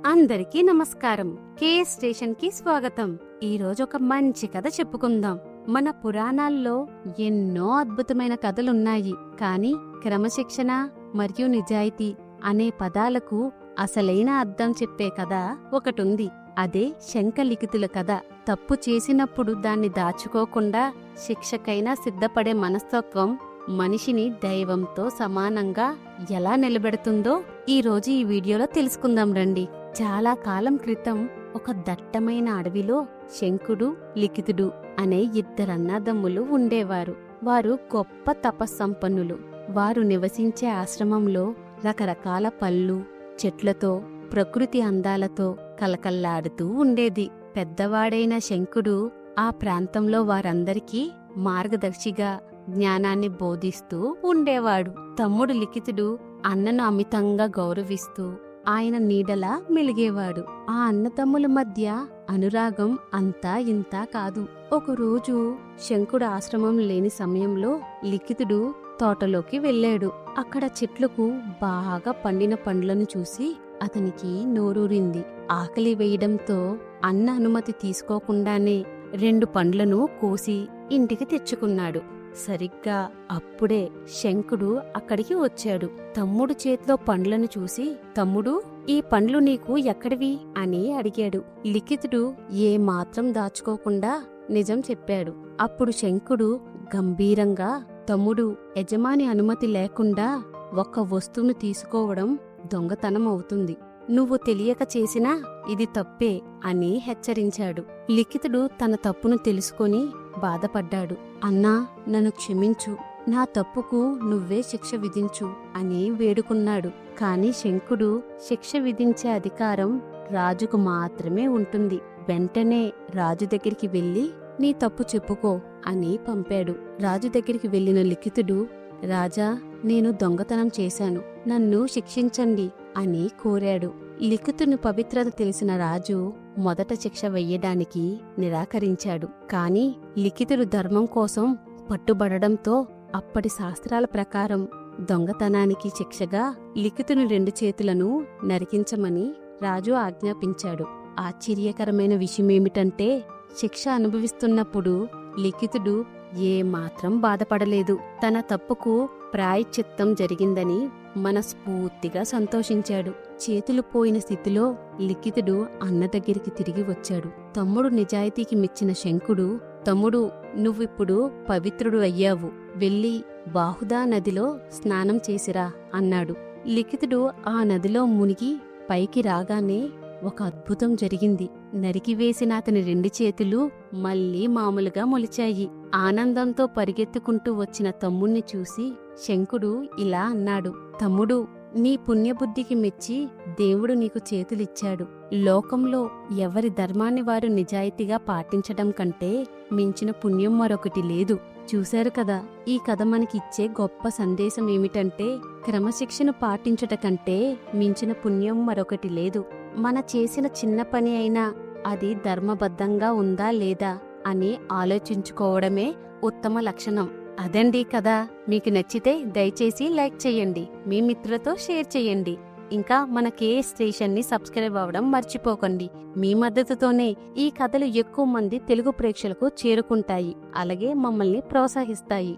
అందరికీ నమస్కారం. KS station కి స్వాగతం. ఈ రోజు ఒక మంచి కథ చెప్పుకుందాం. మన పురాణాల్లో ఎన్నో అద్భుతమైన కథలున్నాయి. కానీ క్రమశిక్షణ మరియు నిజాయితీ అనే పదాలకు అసలైన అర్థం చెప్పే కథ ఒకటుంది. అదే శంఖలిఖితుల కథ. తప్పు చేసినప్పుడు దాన్ని దాచుకోకుండా శిక్షకైనా సిద్ధపడే మనస్తత్వం మనిషిని దైవంతో సమానంగా ఎలా నిలబెడుతుందో ఈ రోజు ఈ వీడియోలో తెలుసుకుందాం రండి. చాలా కాలం క్రితం ఒక దట్టమైన అడవిలో శంఖుడు, లిఖితుడు అనే ఇద్దరు అన్నదమ్ములు ఉండేవారు. వారు గొప్ప తపస్సంపన్నులు. వారు నివసించే ఆశ్రమంలో రకరకాల పళ్ళు, చెట్లతో, ప్రకృతి అందాలతో కలకల్లాడుతూ ఉండేది. పెద్దవాడైన శంఖుడు ఆ ప్రాంతంలో వారందరికీ మార్గదర్శిగా జ్ఞానాన్ని బోధిస్తూ ఉండేవాడు. తమ్ముడు లిఖితుడు అన్నను అమితంగా గౌరవిస్తూ ఆయన నీడలా మెలిగేవాడు. ఆ అన్నతమ్ముల మధ్య అనురాగం అంతా ఇంతా కాదు. ఒకరోజు శంఖుడు ఆశ్రమం లేని సమయంలో లిఖితుడు తోటలోకి వెళ్ళాడు. అక్కడ చెట్లకు బాగా పండిన పండ్లను చూసి అతనికి నోరూరింది. ఆకలి వేయడంతో అన్న అనుమతి తీసుకోకుండానే 2 పండ్లను కోసి ఇంటికి తెచ్చుకున్నాడు. సరిగ్గా అప్పుడే శంఖుడు అక్కడికి వచ్చాడు. తమ్ముడు చేతిలో పండ్లను చూసి, తమ్ముడు, ఈ పండ్లు నీకు ఎక్కడివి అని అడిగాడు. లిఖితుడు ఏమాత్రం దాచుకోకుండా నిజం చెప్పాడు. అప్పుడు శంఖుడు గంభీరంగా, తమ్ముడు, యజమాని అనుమతి లేకుండా ఒక్క వస్తువును తీసుకోవడం దొంగతనం అవుతుంది. నువ్వు తెలియక చేసినా ఇది తప్పే అని హెచ్చరించాడు. లిఖితుడు తన తప్పును తెలుసుకొని బాధపడ్డాడు. అన్నా, నన్ను క్షమించు, నా తప్పుకు నువ్వే శిక్ష విధించు అని వేడుకున్నాడు. కాని శంఖుడు శిక్ష విధించే అధికారం రాజుకు మాత్రమే ఉంటుంది. వెంటనే రాజు దగ్గరికి వెళ్లి నీ తప్పు చెప్పుకో అని పంపాడు. రాజు దగ్గరికి వెళ్లిన లిఖితుడు, రాజా, నేను దొంగతనం చేశాను, నన్ను శిక్షించండి అని కోరాడు. లిఖితుని పవిత్రత తెలిసిన రాజు మొదట శిక్ష వెయ్యడానికి నిరాకరించాడు. కాని లిఖితుడు ధర్మం కోసం పట్టుబడడంతో అప్పటి శాస్త్రాల ప్రకారం దొంగతనానికి శిక్షగా లిఖితుని 2 చేతులను నరికించమని రాజు ఆజ్ఞాపించాడు. ఆశ్చర్యకరమైన విషయమేమిటంటే శిక్ష అనుభవిస్తున్నప్పుడు లిఖితుడు ఏమాత్రం బాధపడలేదు. తన తప్పుకు ప్రాయశ్చిత్తం జరిగిందని మనస్ఫూర్తిగా సంతోషించాడు. చేతులు పోయిన స్థితిలో లిఖితుడు అన్న దగ్గరికి తిరిగి వచ్చాడు. తమ్ముడు నిజాయితీకి మెచ్చిన శంఖుడు, తమ్ముడు, నువ్విప్పుడు పవిత్రుడు అయ్యావు, వెళ్ళి బాహుదా నదిలో స్నానం చేసిరా అన్నాడు. లిఖితుడు ఆ నదిలో మునిగి పైకి రాగానే ఒక అద్భుతం జరిగింది. నరికివేసిన అతని 2 చేతులు మళ్లీ మామూలుగా మొలిచాయి. ఆనందంతో పరిగెత్తుకుంటూ వచ్చిన తమ్ముణ్ణి చూసి శంఖుడు ఇలా అన్నాడు, తమ్ముడు, నీ పుణ్యబుద్ధికి మెచ్చి దేవుడు నీకు చేతులిచ్చాడు. లోకంలో ఎవరి ధర్మాన్ని వారు నిజాయితీగా పాటించడం కంటే మించిన పుణ్యం మరొకటి లేదు. చూశారు కదా, ఈ కథ మనకిచ్చే గొప్ప సందేశం ఏమిటంటే క్రమశిక్షణ పాటించట కంటే మించిన పుణ్యం మరొకటి లేదు. మన చేసిన చిన్న పని అయినా అది ధర్మబద్ధంగా ఉందా లేదా అని ఆలోచించుకోవడమే ఉత్తమ లక్షణం. అదండి కదా. మీకు నచ్చితే దయచేసి లైక్ చేయండి, మీ మిత్రులతో షేర్ చేయండి. ఇంకా మన కేఎస్ స్టేషన్ ని సబ్స్క్రైబ్ అవ్వడం మర్చిపోకండి. మీ మద్దతుతోనే ఈ కథలు ఎక్కువ మంది తెలుగు ప్రేక్షకులకు చేరుకుంటాయి, అలాగే మమ్మల్ని ప్రోత్సహిస్తాయి.